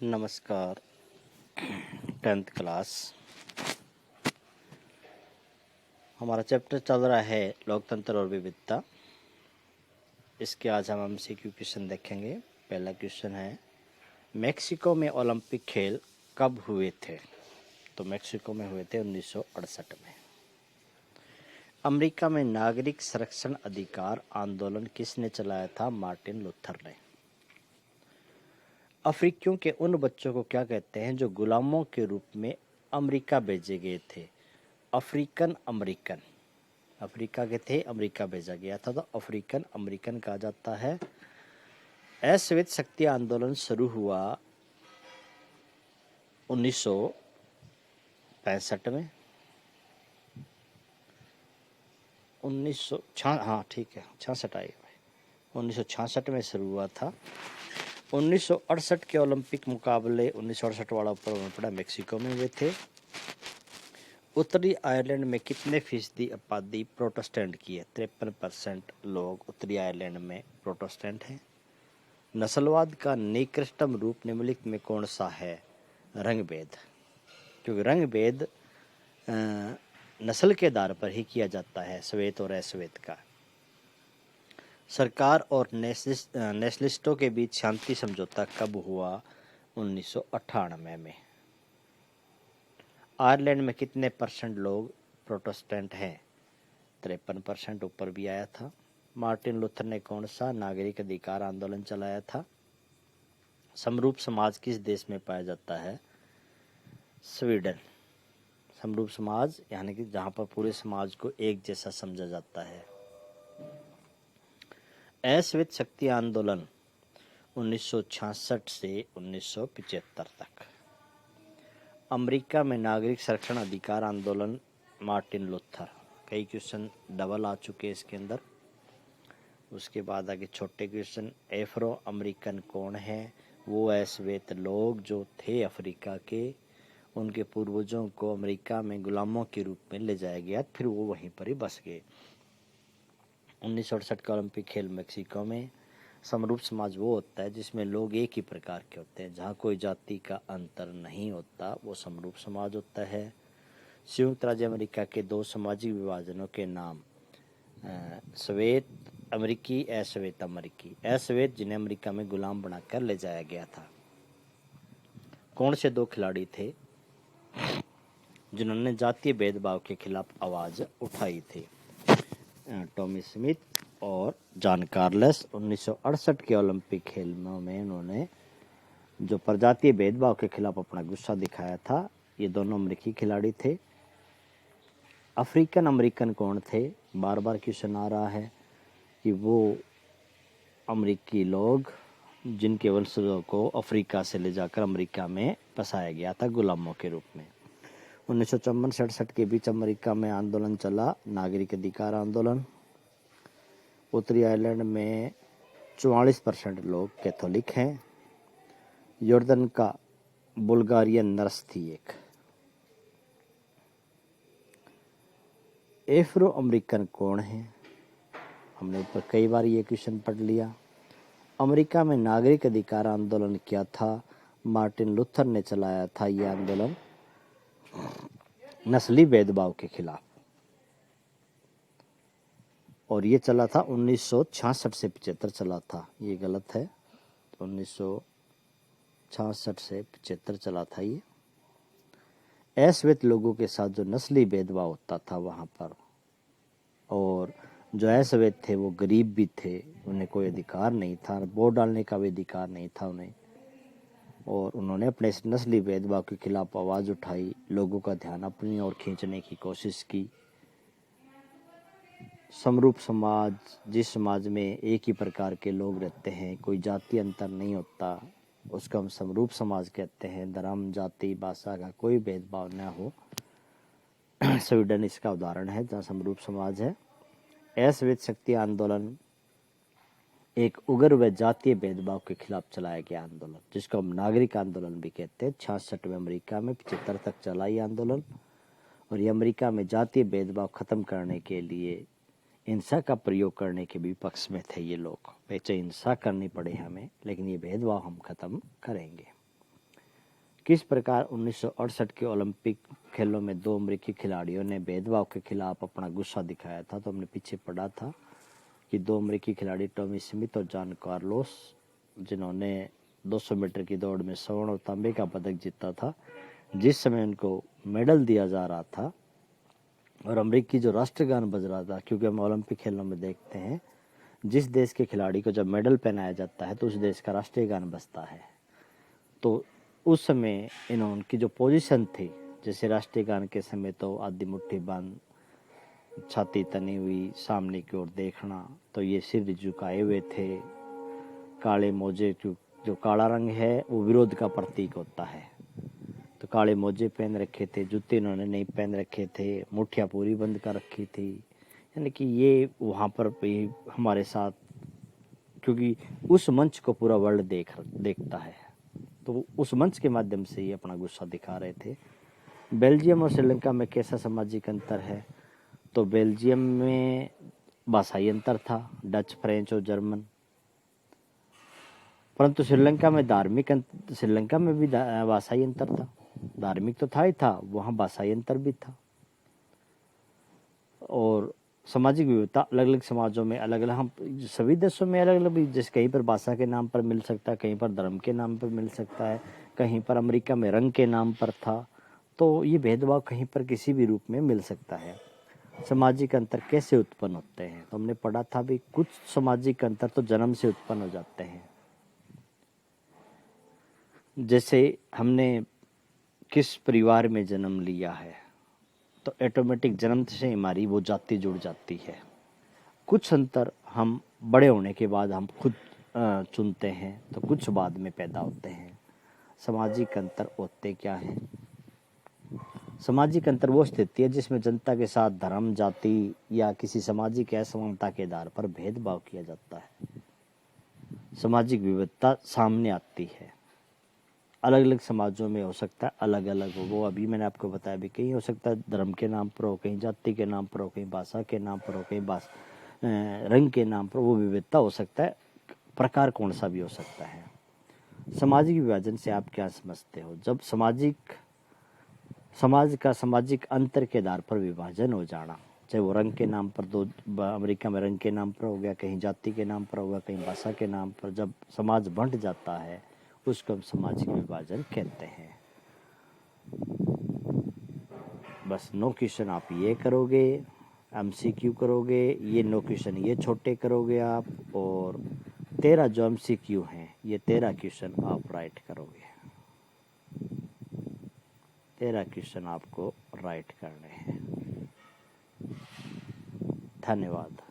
नमस्कार। 10th class हमारा chapter चल रहा है लोकतंत्र और विविधता। इसके आज हम MCQ क्वेश्चन देखेंगे। पहला क्वेश्चन है, मेक्सिको में ओलंपिक खेल कब हुए थे? तो मेक्सिको में हुए थे 1968 में। अमेरिका में नागरिक संरक्षण अधिकार आंदोलन किसने चलाया था? मार्टिन लूथर ने। अफ्रीकियों के उन बच्चों को क्या कहते हैं जो गुलामों के रूप में अमेरिका भेजे गए थे? African American. अफ्रीका के थे, अमेरिका भेजा गया था, तो अफ्रीकन अमेरिकन कहा जाता है। अश्वेत शक्ति आंदोलन शुरू हुआ 1965 में। 66 आई भाई, 1966 में शुरू हुआ था। 1968 के ओलंपिक मुकाबले 1968 वाला ऊपर पड़ा मेक्सिको में हुए थे। उत्तरी आयरलैंड में कितने फीसदी आबादी प्रोटेस्टेंट की है? 53% लोग उत्तरी आयरलैंड में प्रोटेस्टेंट हैं। नस्लवाद का निकृष्टतम रूप निम्नलिखित में कौन सा है? रंग-भेद। क्योंकि रंग-भेद नस्ल के आधार पर ही किया जाता है, श्वेत और अश्वेत का। सरकार और नेशनलिस्टों के बीच शांति समझौता कब हुआ? 1998 में। आयरलैंड में कितने परसेंट लोग प्रोटेस्टेंट हैं? 53%, ऊपर भी आया था। मार्टिन लूथर ने कौन सा नागरिक अधिकार आंदोलन चलाया था? समरूप समाज किस देश में पाया जाता है? स्वीडन। समरूप समाज यानी कि जहाँ पर पूरे समाज को एक जैसा समझा जाता है। अश्वेत शक्ति आंदोलन 1966 से 1975 तक। अमेरिका में नागरिक संरक्षण अधिकार आंदोलन मार्टिन लूथर। कई क्वेश्चन डबल आ चुके इसके अंदर। उसके बाद आगे छोटे क्वेश्चन, एफ्रो अमेरिकन कौन है? वो अश्वेत लोग जो थे अफ्रीका के, उनके पूर्वजों को अमेरिका में गुलामों के रूप में ले जाया गया, फिर वो वहीं पर ही बस गए। 1968 का ओलंपिक खेल मेक्सिको में। समरूप समाज वो होता है जिसमें लोग एक ही प्रकार के होते हैं, जहाँ कोई जाति का अंतर नहीं होता, वो समरूप समाज होता है। संयुक्त राज्य अमेरिका के दो सामाजिक विभाजनों के नाम, श्वेत अमेरिकी, अश्वेत अमेरिकी। अश्वेत जिन्हें अमेरिका में गुलाम बनाकर ले जाया गया था। कौन से दो खिलाड़ी थे जिन्होंने जातीय भेदभाव के खिलाफ आवाज उठाई थी? टॉमी स्मिथ और जॉन कार्लस। 1968 के ओलंपिक खेलों में उन्होंने जो प्रजातीय भेदभाव के खिलाफ अपना गुस्सा दिखाया था, ये दोनों अमेरिकी खिलाड़ी थे। अफ्रीकन अमेरिकन कौन थे? बार बार क्वेश्चन आ रहा है कि वो अमेरिकी लोग जिनके वंशजों को अफ्रीका से ले जाकर अमेरिका में बसाया गया था गुलामों के रूप में। 1954-67 के बीच अमेरिका में आंदोलन चला, नागरिक अधिकार आंदोलन। उत्तरी आयरलैंड में 44% लोग कैथोलिक हैं। यॉर्दन का बुल्गारियन नर्स थी एक। एफ्रो अमेरिकन कौन है? हमने ऊपर कई बार ये क्वेश्चन पढ़ लिया। अमेरिका में नागरिक अधिकार आंदोलन क्या था? मार्टिन लूथर ने चलाया था ये आंदोलन नस्ली भेदभाव के खिलाफ, और ये चला था 1966 से 75 चला था। ये गलत है, 1966 से 75 चला था ये। अश्वेत लोगों के साथ जो नस्ली भेदभाव होता था वहाँ पर, और जो अश्वेत थे वो गरीब भी थे, उन्हें कोई अधिकार नहीं था, वोट डालने का भी अधिकार नहीं था उन्हें, और उन्होंने अपने इस नस्ली भेदभाव के खिलाफ आवाज़ उठाई, लोगों का ध्यान अपनी ओर खींचने की कोशिश की। समरूप समाज, जिस समाज में एक ही प्रकार के लोग रहते हैं, कोई जाति अंतर नहीं होता, उसको हम समरूप समाज कहते हैं। धर्म, जाति, भाषा का कोई भेदभाव न हो। स्वीडन इसका उदाहरण है जहाँ समरूप समाज है। अश्वेत शक्ति आंदोलन एक उग्र व जातीय भेदभाव के खिलाफ चलाया गया आंदोलन, जिसको हम नागरिक आंदोलन भी कहते हैं। 66 में अमेरिका में 75 तक चला ये आंदोलन, और ये अमेरिका में जातीय भेदभाव खत्म करने के लिए हिंसा का प्रयोग करने के भी पक्ष में थे ये लोग। चाहे हिंसा करनी पड़े हमें, लेकिन ये भेदभाव हम खत्म करेंगे। किस प्रकार 1968 के ओलंपिक खेलों में 2 अमेरिकी खिलाड़ियों ने भेदभाव के खिलाफ अपना गुस्सा दिखाया था। तो हमने पीछे पढ़ा था कि 2 अमेरिकी खिलाड़ी टॉमी स्मिथ और जॉन कार्लोस, जिन्होंने 200 मीटर की दौड़ में स्वर्ण और तांबे का पदक जीता था, जिस समय उनको मेडल दिया जा रहा था और अमेरिकी जो राष्ट्रगान बज रहा था, क्योंकि हम ओलंपिक खेलों में देखते हैं जिस देश के खिलाड़ी को जब मेडल पहनाया जाता है तो उस देश का राष्ट्रीय गान बजता है। तो उस समय उनकी जो पोजीशन थी, जैसे राष्ट्रीय गान के समय तो आधी मुट्ठी बंद, छाती तनी हुई, सामने की ओर देखना, तो ये सिर झुकाए हुए थे, काले मोजे, जो काला रंग है वो विरोध का प्रतीक होता है, तो काले मोजे पहन रखे थे, जूते इन्होंने नहीं पहन रखे थे, मुठ्ठियाँ पूरी बंद कर रखी थी, यानी कि ये वहाँ पर भी हमारे साथ, क्योंकि उस मंच को पूरा वर्ल्ड देखता है, तो उस मंच के माध्यम से ये अपना गुस्सा दिखा रहे थे। बेल्जियम और श्रीलंका में कैसा सामाजिक अंतर है? तो बेल्जियम में भाषाई अंतर था, डच, फ्रेंच और जर्मन, परंतु श्रीलंका में श्रीलंका में भी भाषाई अंतर था। धार्मिक तो था ही था, वहाँ भाषाई अंतर भी था। और सामाजिक विविधता, अलग अलग समाजों में अलग अलग, हम सभी देशों में अलग अलग भी, जैसे कहीं पर भाषा के नाम पर मिल सकता है, कहीं पर धर्म के नाम पर मिल सकता है, कहीं पर अमेरिका में रंग के नाम पर था। तो ये भेदभाव कहीं पर किसी भी रूप में मिल सकता है। सामाजिक अंतर कैसे उत्पन्न होते हैं? तो हमने पढ़ा था भी, कुछ सामाजिक अंतर तो जन्म से उत्पन्न हो जाते हैं। जैसे हमने किस परिवार में जन्म लिया है, तो ऑटोमेटिक जन्म से हमारी वो जाति जुड़ जाती है। कुछ अंतर हम बड़े होने के बाद हम खुद चुनते हैं, तो कुछ बाद में पैदा होते हैं। सामाजिक अंतर होते क्या है? सामाजिक अंतर वो स्थिति है जिसमें जनता के साथ धर्म, जाति या किसी सामाजिक असमानता के आधार पर भेदभाव किया जाता है। सामाजिक विविधता सामने आती है, अलग अलग समाजों में हो सकता है, अलग अलग हो, वो अभी मैंने आपको बताया भी, कहीं हो सकता है धर्म के नाम पर हो, कहीं जाति के नाम पर हो, कहीं भाषा के नाम पर हो, कहीं रंग के नाम पर, वो विविधता हो सकता है, प्रकार कौन सा भी हो सकता है। सामाजिक विभाजन से आप क्या समझते हो? जब समाज का सामाजिक अंतर के आधार पर विभाजन हो जाना, चाहे वो रंग के नाम पर, अमेरिका में रंग के नाम पर हो गया, कहीं जाति के नाम पर होगा, कहीं भाषा के नाम पर, जब समाज बंट जाता है उसको हम सामाजिक विभाजन कहते हैं। बस नो क्वेश्चन आप ये करोगे, एमसीक्यू करोगे, ये नो क्वेश्चन ये छोटे करोगे आप, और 13 जो एमसीक्यू हैं, ये 13 क्वेश्चन आप राइट करोगे। 13 क्वेश्चन आपको राइट करने हैं। धन्यवाद।